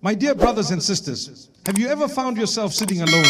My dear brothers and sisters, have you ever found yourself sitting alone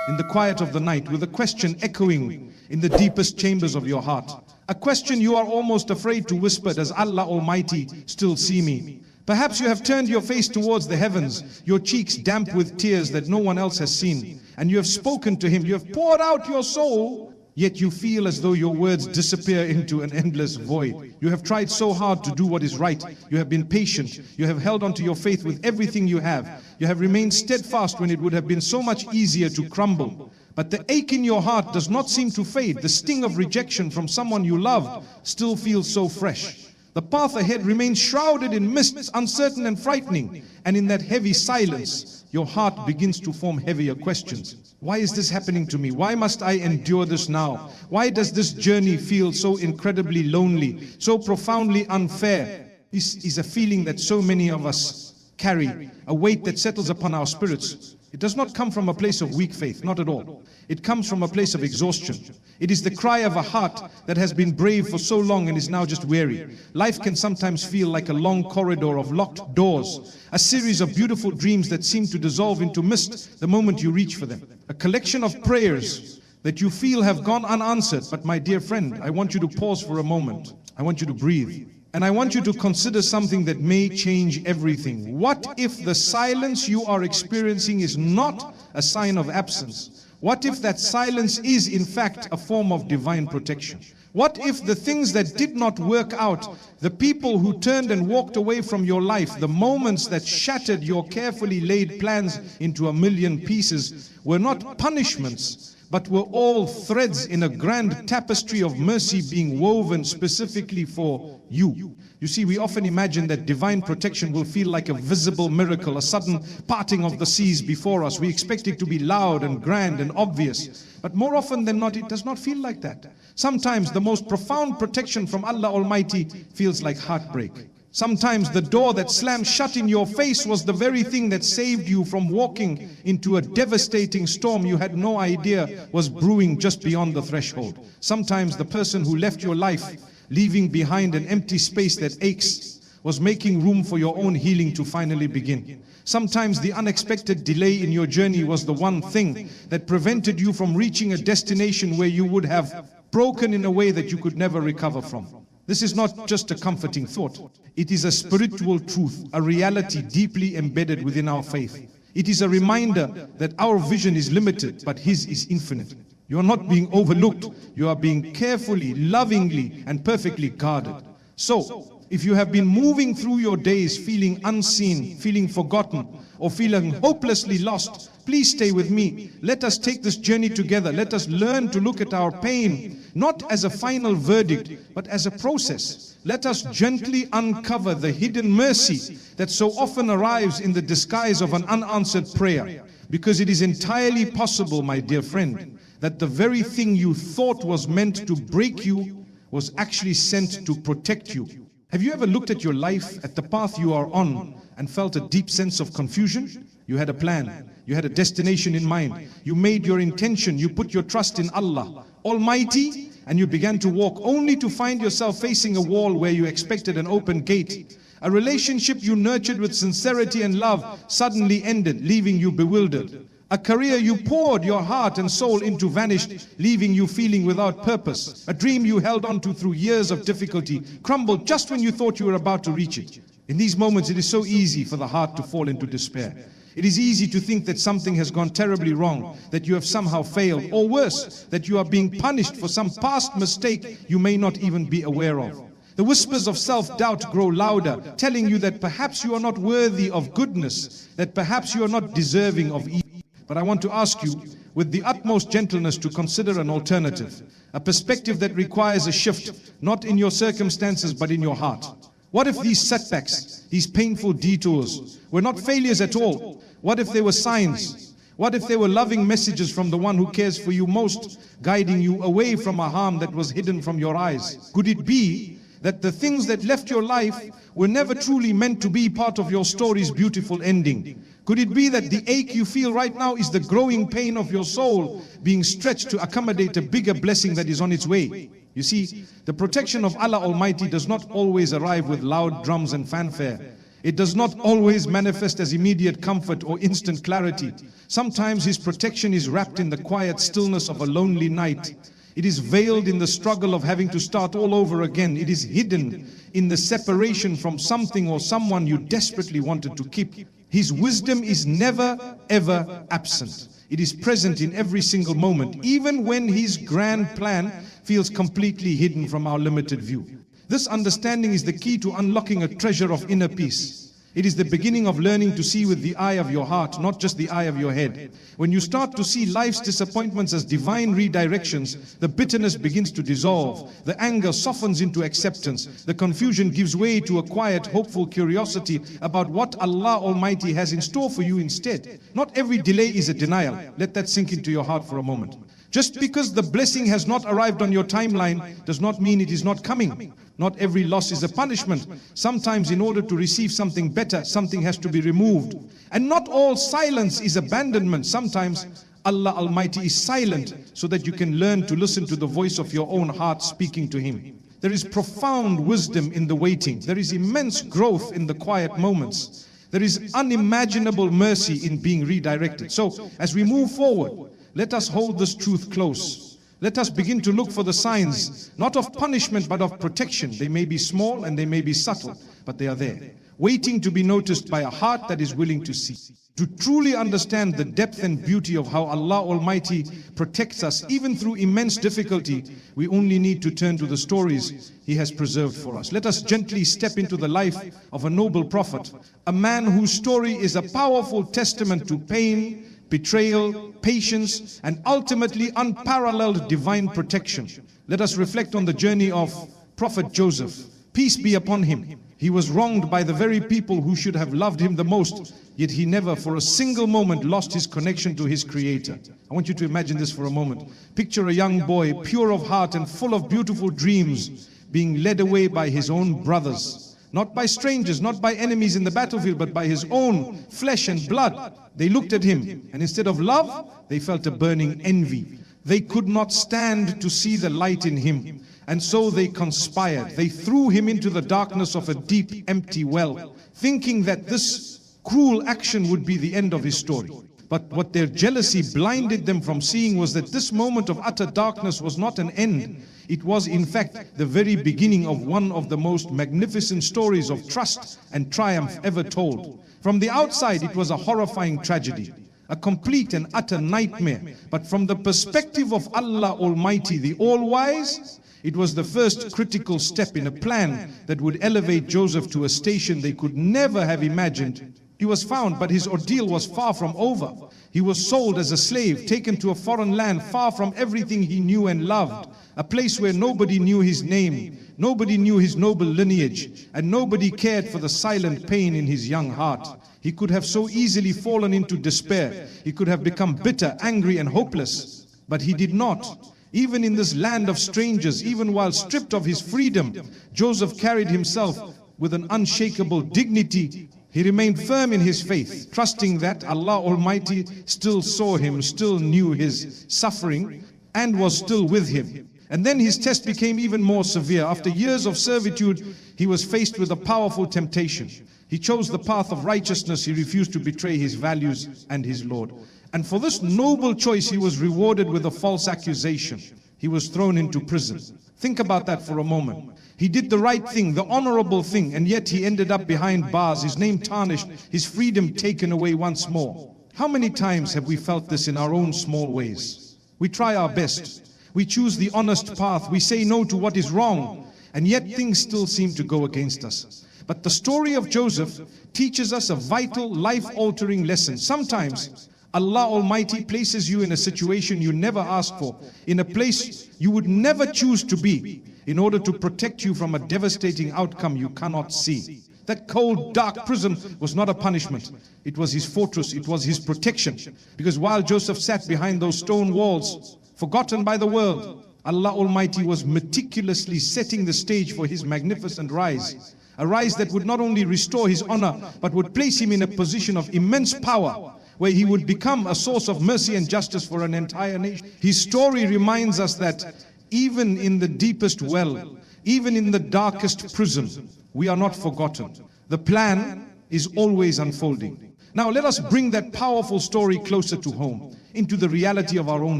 in the quiet of the night with a question echoing in the deepest chambers of your heart? A question you are almost afraid to whisper, does Allah Almighty still see me? Perhaps you have turned your face towards the heavens, your cheeks damp with tears that no one else has seen, and you have spoken to Him, you have poured out your soul, yet you feel as though your words disappear into an endless void. You have tried so hard to do what is right. You have been patient. You have held on to your faith with everything you have. You have remained steadfast when it would have been so much easier to crumble. But the ache in your heart does not seem to fade. The sting of rejection from someone you loved still feels so fresh. The path ahead remains shrouded in mists, uncertain and frightening. And in that heavy silence, your heart begins to form heavier questions. Why is this happening to me? Why must I endure this now? Why does this journey feel so incredibly lonely, so profoundly unfair? This is a feeling that so many of us carry, a weight that settles upon our spirits. It does not come from a place of weak faith, not at all. It comes from a place of exhaustion. It is the cry of a heart that has been brave for so long and is now just weary. Life can sometimes feel like a long corridor of locked doors, a series of beautiful dreams that seem to dissolve into mist the moment you reach for them. A collection of prayers that you feel have gone unanswered. But my dear friend, I want you to pause for a moment. I want you to breathe. And I want you to consider something that may change everything. What if the silence you are experiencing is not a sign of absence? What if that silence is in fact a form of divine protection? What if the things that did not work out, the people who turned and walked away from your life, the moments that shattered your carefully laid plans into a million pieces, were not punishments, but were all threads in a grand tapestry of mercy being woven specifically for you? You see, we often imagine that divine protection will feel like a visible miracle, a sudden parting of the seas before us. We expect it to be loud and grand and obvious. But more often than not, it does not feel like that. Sometimes the most profound protection from Allah Almighty feels like heartbreak. Sometimes the door that slammed shut in your face was the very thing that saved you from walking into a devastating storm you had no idea was brewing just beyond the threshold. Sometimes the person who left your life, leaving behind an empty space that aches, was making room for your own healing to finally begin. Sometimes the unexpected delay in your journey was the one thing that prevented you from reaching a destination where you would have broken in a way that you could never recover from. This is not just a comforting thought. It is a spiritual truth, a reality deeply embedded within our faith. It is a reminder that our vision is limited, but His is infinite. You are not being overlooked. You are being carefully, lovingly, and perfectly guarded. So, if you have been moving through your days feeling unseen, feeling forgotten, or feeling hopelessly lost, please stay with me. Let us take this journey together. Let us learn to look at our pain, not as a final verdict, but as a process. Let us gently uncover the hidden mercy that so often arrives in the disguise of an unanswered prayer. Because it is entirely possible, my dear friend, that the very thing you thought was meant to break you was actually sent to protect you. Have you ever looked at your life, at the path you are on, and felt a deep sense of confusion? You had a plan, you had a destination in mind, you made your intention, you put your trust in Allah Almighty, and you began to walk only to find yourself facing a wall where you expected an open gate. A relationship you nurtured with sincerity and love suddenly ended, leaving you bewildered. A career you poured your heart and soul into vanished, leaving you feeling without purpose. A dream you held on to through years of difficulty crumbled just when you thought you were about to reach it. In these moments, it is so easy for the heart to fall into despair. It is easy to think that something has gone terribly wrong, that you have somehow failed, or worse, that you are being punished for some past mistake you may not even be aware of. The whispers of self-doubt grow louder, telling you that perhaps you are not worthy of goodness, that perhaps you are not deserving of evil. But I want to ask you, with the utmost gentleness, to consider an alternative, a perspective that requires a shift, not in your circumstances, but in your heart. What if these setbacks, these painful detours, were not failures at all? What if they were signs? What if they were loving messages from the one who cares for you most, guiding you away from a harm that was hidden from your eyes? Could it be that the things that left your life were never truly meant to be part of your story's beautiful ending? Could it be that the ache you feel right now is the growing pain of your soul being stretched to accommodate a bigger blessing that is on its way? You see, the protection of Allah Almighty does not always arrive with loud drums and fanfare. It does not always manifest as immediate comfort or instant clarity. Sometimes His protection is wrapped in the quiet stillness of a lonely night. It is veiled in the struggle of having to start all over again. It is hidden in the separation from something or someone you desperately wanted to keep. His wisdom is never, ever absent. It is present in every single moment, even when His grand plan feels completely hidden from our limited view. This understanding is the key to unlocking a treasure of inner peace. It is the beginning of learning to see with the eye of your heart, not just the eye of your head. When you start to see life's disappointments as divine redirections, the bitterness begins to dissolve, the anger softens into acceptance, the confusion gives way to a quiet, hopeful curiosity about what Allah Almighty has in store for you instead. Not every delay is a denial. Let that sink into your heart for a moment. Just because the blessing has not arrived on your timeline does not mean it is not coming. Not every loss is a punishment. Sometimes in order to receive something better, something has to be removed. And not all silence is abandonment. Sometimes Allah Almighty is silent so that you can learn to listen to the voice of your own heart speaking to Him. There is profound wisdom in the waiting. There is immense growth in the quiet moments. There is unimaginable mercy in being redirected. So as we move forward, let us hold this truth close. Let us begin to look for the signs, not of punishment, but of protection. They may be small and they may be subtle, but they are there, waiting to be noticed by a heart that is willing to see. To truly understand the depth and beauty of how Allah Almighty protects us, even through immense difficulty, we only need to turn to the stories He has preserved for us. Let us gently step into the life of a noble prophet, a man whose story is a powerful testament to pain, betrayal, patience, and ultimately unparalleled divine protection. Let us reflect on the journey of Prophet Joseph. Peace be upon him. He was wronged by the very people who should have loved him the most, yet he never for a single moment lost his connection to his Creator. I want you to imagine this for a moment. Picture a young boy, pure of heart and full of beautiful dreams, being led away by his own brothers. Not by strangers, not by enemies in the battlefield, but by his own flesh and blood. They looked at him, and instead of love, they felt a burning envy. They could not stand to see the light in him, and so they conspired. They threw him into the darkness of a deep, empty well, thinking that this cruel action would be the end of his story. But what their jealousy blinded them from seeing was that this moment of utter darkness was not an end. It was in fact the very beginning of one of the most magnificent stories of trust and triumph ever told. From the outside, it was a horrifying tragedy, a complete and utter nightmare. But from the perspective of Allah Almighty, the All-Wise, it was the first critical step in a plan that would elevate Joseph to a station they could never have imagined. He was found, but his ordeal was far from over. He was sold as a slave, taken to a foreign land, far from everything he knew and loved. A place where nobody knew his name, nobody knew his noble lineage, and nobody cared for the silent pain in his young heart. He could have so easily fallen into despair. He could have become bitter, angry, and hopeless. But he did not. Even in this land of strangers, even while stripped of his freedom, Joseph carried himself with an unshakable dignity. He remained firm in his faith, trusting that Allah Almighty still saw him, still knew his suffering, and was still with him. And then his test became even more severe. After years of servitude, he was faced with a powerful temptation. He chose the path of righteousness. He refused to betray his values and his Lord. And for this noble choice, he was rewarded with a false accusation. He was thrown into prison. Think about that for a moment. He did the right thing, the honorable thing, and yet he ended up behind bars, his name tarnished, his freedom taken away once more. How many times have we felt this in our own small ways? We try our best. We choose the honest path. We say no to what is wrong, and yet things still seem to go against us. But the story of Joseph teaches us a vital, life-altering lesson. Sometimes Allah Almighty places you in a situation you never asked for, in a place you would never choose to be, in order to protect you from a devastating outcome you cannot see. That cold, dark prison was not a punishment. It was his fortress, it was his protection. Because while Joseph sat behind those stone walls, forgotten by the world, Allah Almighty was meticulously setting the stage for his magnificent rise. A rise that would not only restore his honor, but would place him in a position of immense power, where he would become a source of mercy and justice for an entire nation. His story reminds us that even in the deepest well, even in the darkest prison, we are not forgotten. The plan is always unfolding. Now let us bring that powerful story closer to home, into the reality of our own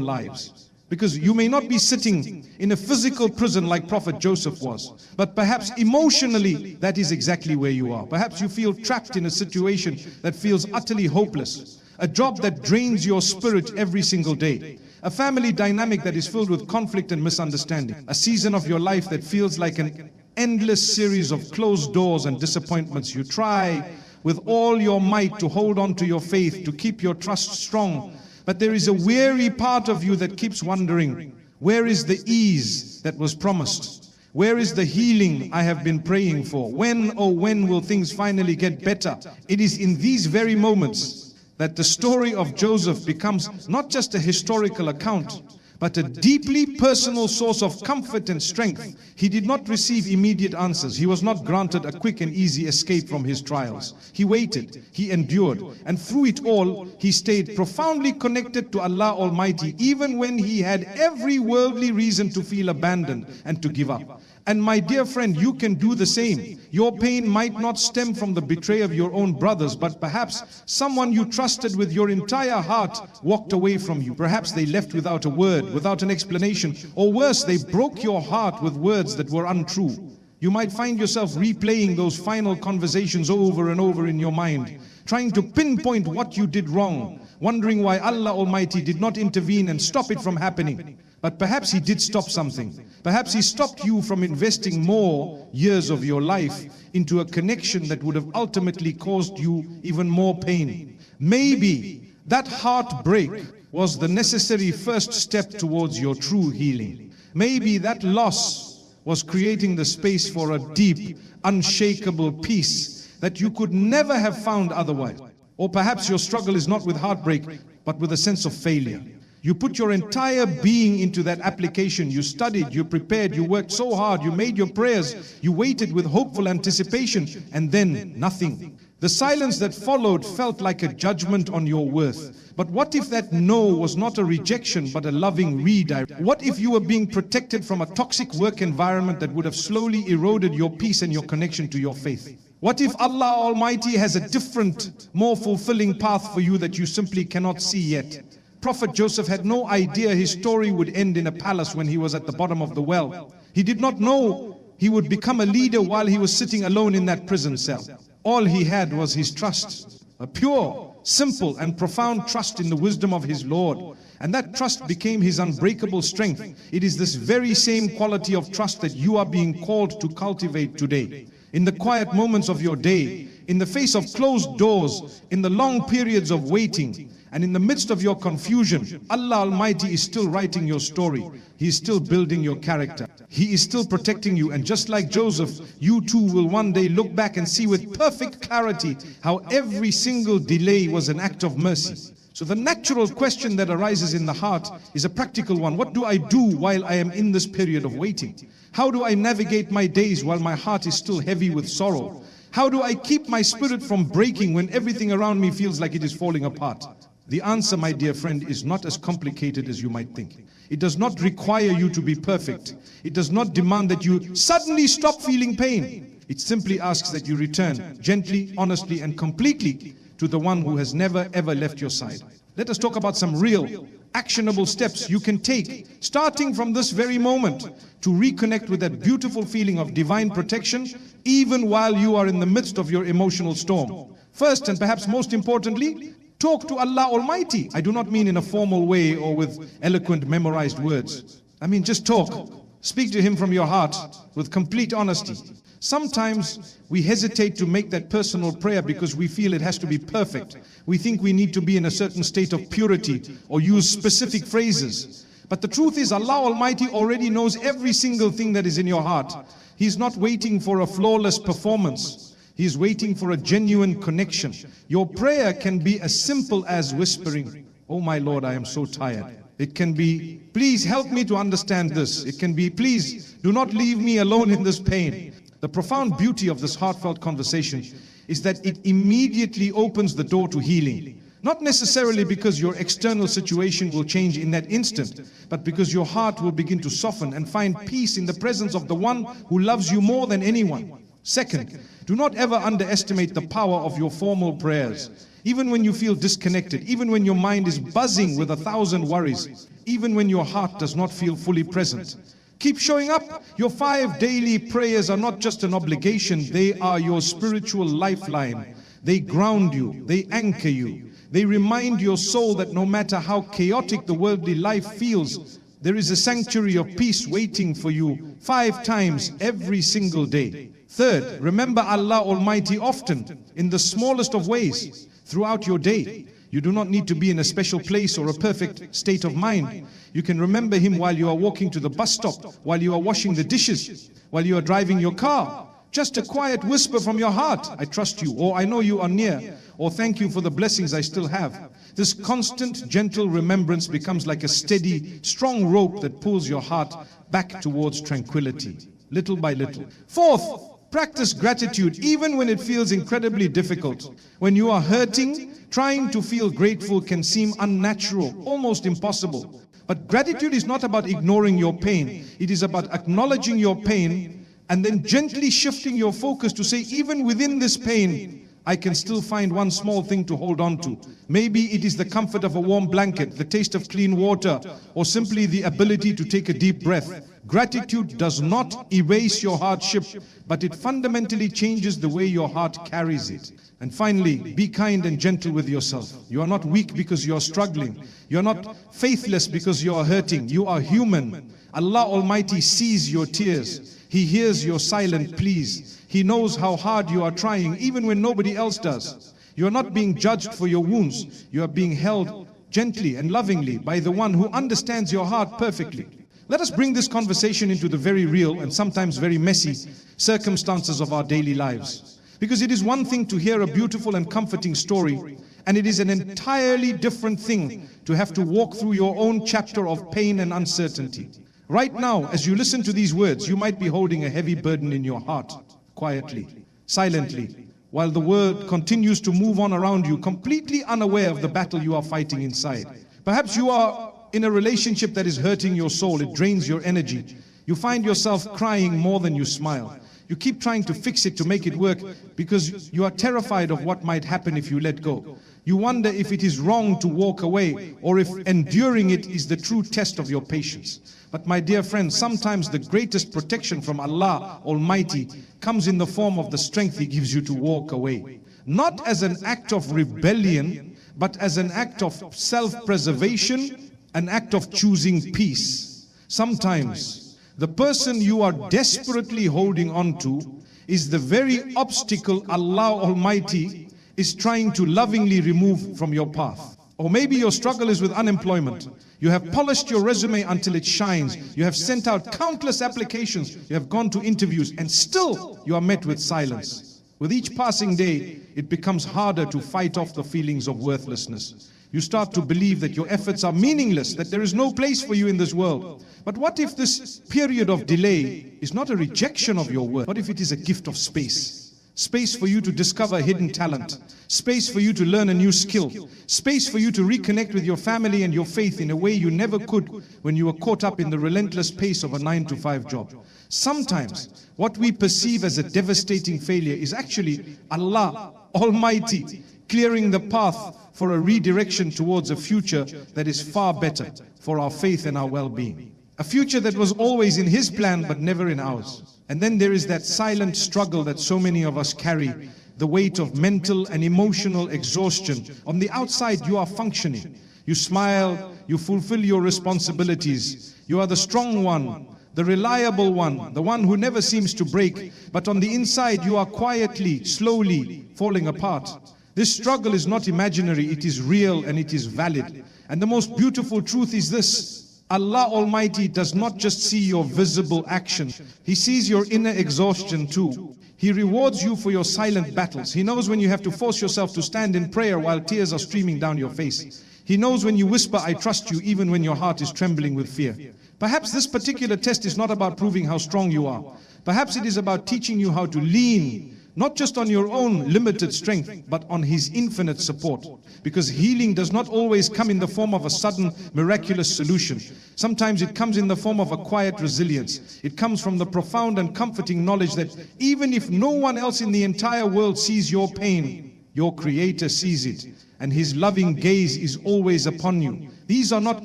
lives. Because you may not be sitting in a physical prison like Prophet Joseph was, but perhaps emotionally that is exactly where you are. Perhaps you feel trapped in a situation that feels utterly hopeless, a job that drains your spirit every single day, a family dynamic that is filled with conflict and misunderstanding, a season of your life that feels like an endless series of closed doors and disappointments. You try with all your might to hold on to your faith, to keep your trust strong, but there is a weary part of you that keeps wondering, where is the ease that was promised? Where is the healing I have been praying for? When, oh when will things finally get better? It is in these very moments that the story of Joseph becomes not just a historical account, but a deeply personal source of comfort and strength. He did not receive immediate answers. He was not granted a quick and easy escape from his trials. He waited, he endured, and through it all, he stayed profoundly connected to Allah Almighty, even when he had every worldly reason to feel abandoned and to give up. And my dear friend, you can do the same. Your pain might not stem from the betrayal of your own brothers, but perhaps someone you trusted with your entire heart walked away from you. Perhaps they left without a word, without an explanation, or worse, they broke your heart with words that were untrue. You might find yourself replaying those final conversations over and over in your mind, trying to pinpoint what you did wrong, wondering why Allah Almighty did not intervene and stop it from happening. But perhaps He did stop something. Perhaps He stopped you from investing more years of your life into a connection that would have ultimately caused you even more pain. Maybe that heartbreak was the necessary first step towards your true healing. Maybe that loss was creating the space for a deep, unshakable peace that you could never have found otherwise. Or perhaps your struggle is not with heartbreak, but with a sense of failure. You put your entire being into that application. You studied, you prepared, you worked so hard, you made your prayers, you waited with hopeful anticipation, and then nothing. The silence that followed felt like a judgment on your worth. But what if that no was not a rejection, but a loving redirect? What if you were being protected from a toxic work environment that would have slowly eroded your peace and your connection to your faith? What if Allah Almighty has a different, more fulfilling path for you that you simply cannot see yet? Prophet Joseph had no idea his story would end in a palace when he was at the bottom of the well. He did not know he would become a leader while he was sitting alone in that prison cell. All he had was his trust, a pure, simple and profound trust in the wisdom of his Lord. And that trust became his unbreakable strength. It is this very same quality of trust that you are being called to cultivate today. In the quiet moments of your day, in the face of closed doors, in the long periods of waiting, and in the midst of your confusion, Allah Almighty is still writing your story. He is still building your character. He is still protecting you. And just like Joseph, you too will one day look back and see with perfect clarity how every single delay was an act of mercy. So the natural question that arises in the heart is a practical one. What do I do while I am in this period of waiting? How do I navigate my days while my heart is still heavy with sorrow? How do I keep my spirit from breaking when everything around me feels like it is falling apart? The answer, my dear friend, is not as complicated as you might think. It does not require you to be perfect. It does not demand that you suddenly stop feeling pain. It simply asks that you return gently, honestly, and completely to the one who has never ever left your side. Let us talk about some real, actionable steps you can take, starting from this very moment, to reconnect with that beautiful feeling of divine protection, even while you are in the midst of your emotional storm. First, and perhaps most importantly, talk to Allah Almighty. I do not mean in a formal way or with eloquent memorized words. I mean just talk. Speak to Him from your heart with complete honesty. Sometimes we hesitate to make that personal prayer because we feel it has to be perfect. We think we need to be in a certain state of purity or use specific phrases. But the truth is, Allah Almighty already knows every single thing that is in your heart. He's not waiting for a flawless performance. He is waiting for a genuine connection. Your prayer can be as simple as whispering, "Oh my Lord, I am so tired." It can be, "Please help me to understand this." It can be, "Please do not leave me alone in this pain." The profound beauty of this heartfelt conversation is that it immediately opens the door to healing. Not necessarily because your external situation will change in that instant, but because your heart will begin to soften and find peace in the presence of the one who loves you more than anyone. Second, do not ever underestimate the power of your formal prayers. Even when you feel disconnected, even when your mind is buzzing with 1,000 worries, even when your heart does not feel fully present, keep showing up. Your 5 daily prayers are not just an obligation, they are your spiritual lifeline. They ground you, they anchor you. They remind your soul that no matter how chaotic the worldly life feels, there is a sanctuary of peace waiting for you 5 times every single day. Third, remember Allah Almighty often, in the smallest of ways, throughout your day. You do not need to be in a special place or a perfect state of mind. You can remember Him while you are walking to the bus stop, while you are washing the dishes, while you are driving your car. Just a quiet whisper from your heart, I trust you, or I know you are near, or thank you for the blessings I still have. This constant, gentle remembrance becomes like a steady, strong rope that pulls your heart back towards tranquility, little by little. Fourth, practice gratitude even when it feels incredibly difficult. When you are hurting, trying to feel grateful can seem unnatural, almost impossible. But gratitude is not about ignoring your pain. It is about acknowledging your pain and then gently shifting your focus to say, even within this pain, I can still find one small thing to hold on to. Maybe it is the comfort of a warm blanket, the taste of clean water, or simply the ability to take a deep breath. Gratitude does not erase your hardship, but it fundamentally changes the way your heart carries it. And finally, be kind and gentle with yourself. You are not weak because you are struggling. You are not faithless because you are hurting. You are human. Allah Almighty sees your tears. He hears your silent pleas. He knows how hard you are trying, even when nobody else does. You are not being judged for your wounds. You are being held gently and lovingly by the one who understands your heart perfectly. Let us bring this conversation into the very real and sometimes very messy circumstances of our daily lives. Because it is one thing to hear a beautiful and comforting story, and it is an entirely different thing to have to walk through your own chapter of pain and uncertainty. Right now, as you listen to these words, you might be holding a heavy burden in your heart, quietly, silently, while the world continues to move on around you, completely unaware of the battle you are fighting inside. Perhaps you are in a relationship that is hurting your soul. It drains your energy. You find yourself crying more than you smile. You keep trying to fix it, to make it work, because you are terrified of what might happen if you let go. You wonder if it is wrong to walk away, or if enduring it is the true test of your patience. But my dear friends, sometimes the greatest protection from Allah Almighty comes in the form of the strength He gives you to walk away. Not as an act of rebellion, but as an act of self-preservation, an act of choosing peace. Sometimes the person you are desperately holding on to is the very obstacle Allah Almighty is trying to lovingly remove from your path. Or maybe your struggle is with unemployment. You have polished your resume until it shines. You have sent out countless applications. You have gone to interviews, and still you are met with silence. With each passing day, it becomes harder to fight off the feelings of worthlessness. You start to believe that your efforts are meaningless, that there is no place for you in this world. But what if this period of delay is not a rejection of your worth? What if it is a gift of space? Space for you to discover hidden talent. Space for you to learn a new skill. Space for you to reconnect with your family and your faith in a way you never could when you were caught up in the relentless pace of a 9-to-5 job. Sometimes what we perceive as a devastating failure is actually Allah Almighty clearing the path for a redirection towards a future that is far better for our faith and our well-being. A future that was always in His plan but never in ours. And then there is that silent struggle that so many of us carry, the weight of mental and emotional exhaustion. On the outside, you are functioning. You smile, you fulfill your responsibilities. You are the strong one, the reliable one, the one who never seems to break. But on the inside, you are quietly, slowly falling apart. This struggle is not imaginary, it is real and it is valid. And the most beautiful truth is this: Allah Almighty does not just see your visible action, He sees your inner exhaustion too. He rewards you for your silent battles. He knows when you have to force yourself to stand in prayer while tears are streaming down your face. He knows when you whisper, I trust you, even when your heart is trembling with fear. Perhaps this particular test is not about proving how strong you are. Perhaps it is about teaching you how to lean not just on your own limited strength, but on His infinite support. Because healing does not always come in the form of a sudden miraculous solution. Sometimes it comes in the form of a quiet resilience. It comes from the profound and comforting knowledge that even if no one else in the entire world sees your pain, your Creator sees it, and His loving gaze is always upon you. These are not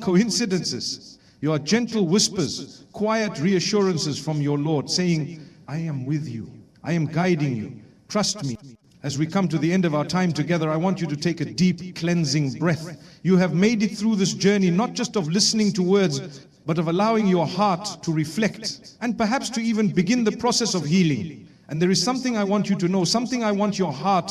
coincidences. You are gentle whispers, quiet reassurances from your Lord, saying, I am with you. I am guiding you. Trust me. As we come to the end of our time together, I want you to take a deep cleansing breath. You have made it through this journey, not just of listening to words, but of allowing your heart to reflect and perhaps to even begin the process of healing. And there is something I want you to know, something I want your heart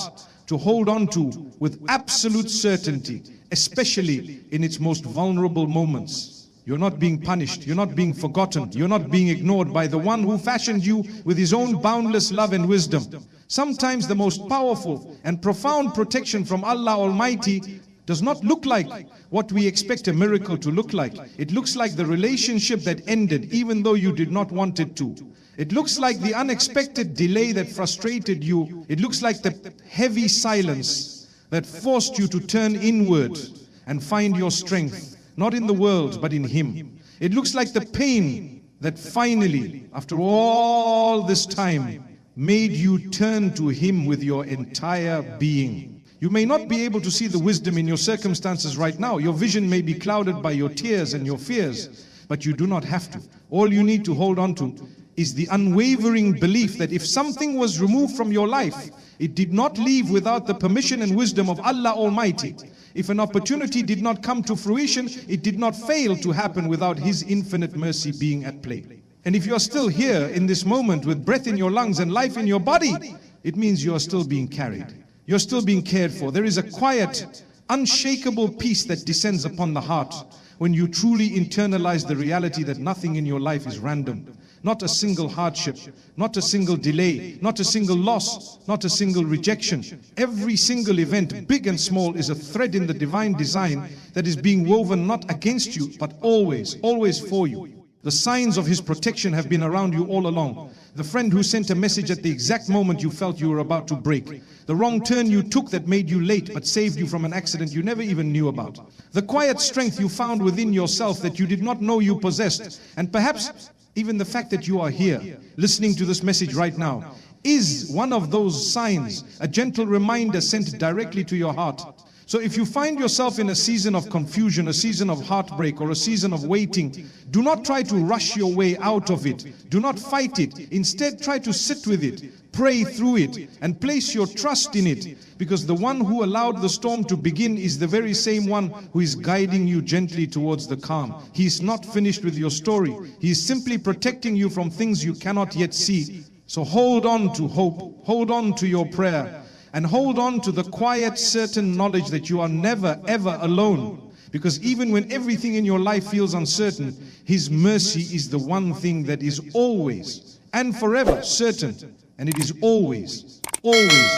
to hold on to with absolute certainty, especially in its most vulnerable moments. You're not being punished, you're not being forgotten, you're not being ignored by the one who fashioned you with His own boundless love and wisdom. Sometimes the most powerful and profound protection from Allah Almighty does not look like what we expect a miracle to look like. It looks like the relationship that ended even though you did not want it to. It looks like the unexpected delay that frustrated you. It looks like the heavy silence that forced you to turn inward and find your strength, not in the world, but in Him. It looks like the pain that finally, after all this time, made you turn to Him with your entire being. You may not be able to see the wisdom in your circumstances right now. Your vision may be clouded by your tears and your fears, but you do not have to. All you need to hold on to is the unwavering belief that if something was removed from your life, it did not leave without the permission and wisdom of Allah Almighty. If an opportunity did not come to fruition, it did not fail to happen without His infinite mercy being at play. And if you are still here in this moment with breath in your lungs and life in your body, it means you are still being carried. You're still being cared for. There is a quiet, unshakable peace that descends upon the heart when you truly internalize the reality that nothing in your life is random. Not a single hardship, not a single delay, not a single loss, not a single rejection. Every single event, big and small, is a thread in the divine design that is being woven not against you, but always, always for you. The signs of His protection have been around you all along. The friend who sent a message at the exact moment you felt you were about to break. The wrong turn you took that made you late but saved you from an accident you never even knew about. The quiet strength you found within yourself that you did not know you possessed. And perhaps even the fact that you are here, listening to this message right now, is one of those signs, a gentle reminder sent directly to your heart. So if you find yourself in a season of confusion, a season of heartbreak, or a season of waiting, do not try to rush your way out of it. Do not fight it. Instead, try to sit with it, pray through it, and place your trust in it. Because the one who allowed the storm to begin is the very same one who is guiding you gently towards the calm. He is not finished with your story. He is simply protecting you from things you cannot yet see. So hold on to hope, hold on to your prayer, and hold on to the quiet, certain knowledge that you are never, ever alone. Because even when everything in your life feels uncertain, His mercy is the one thing that is always and forever certain. And it is always, always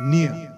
near.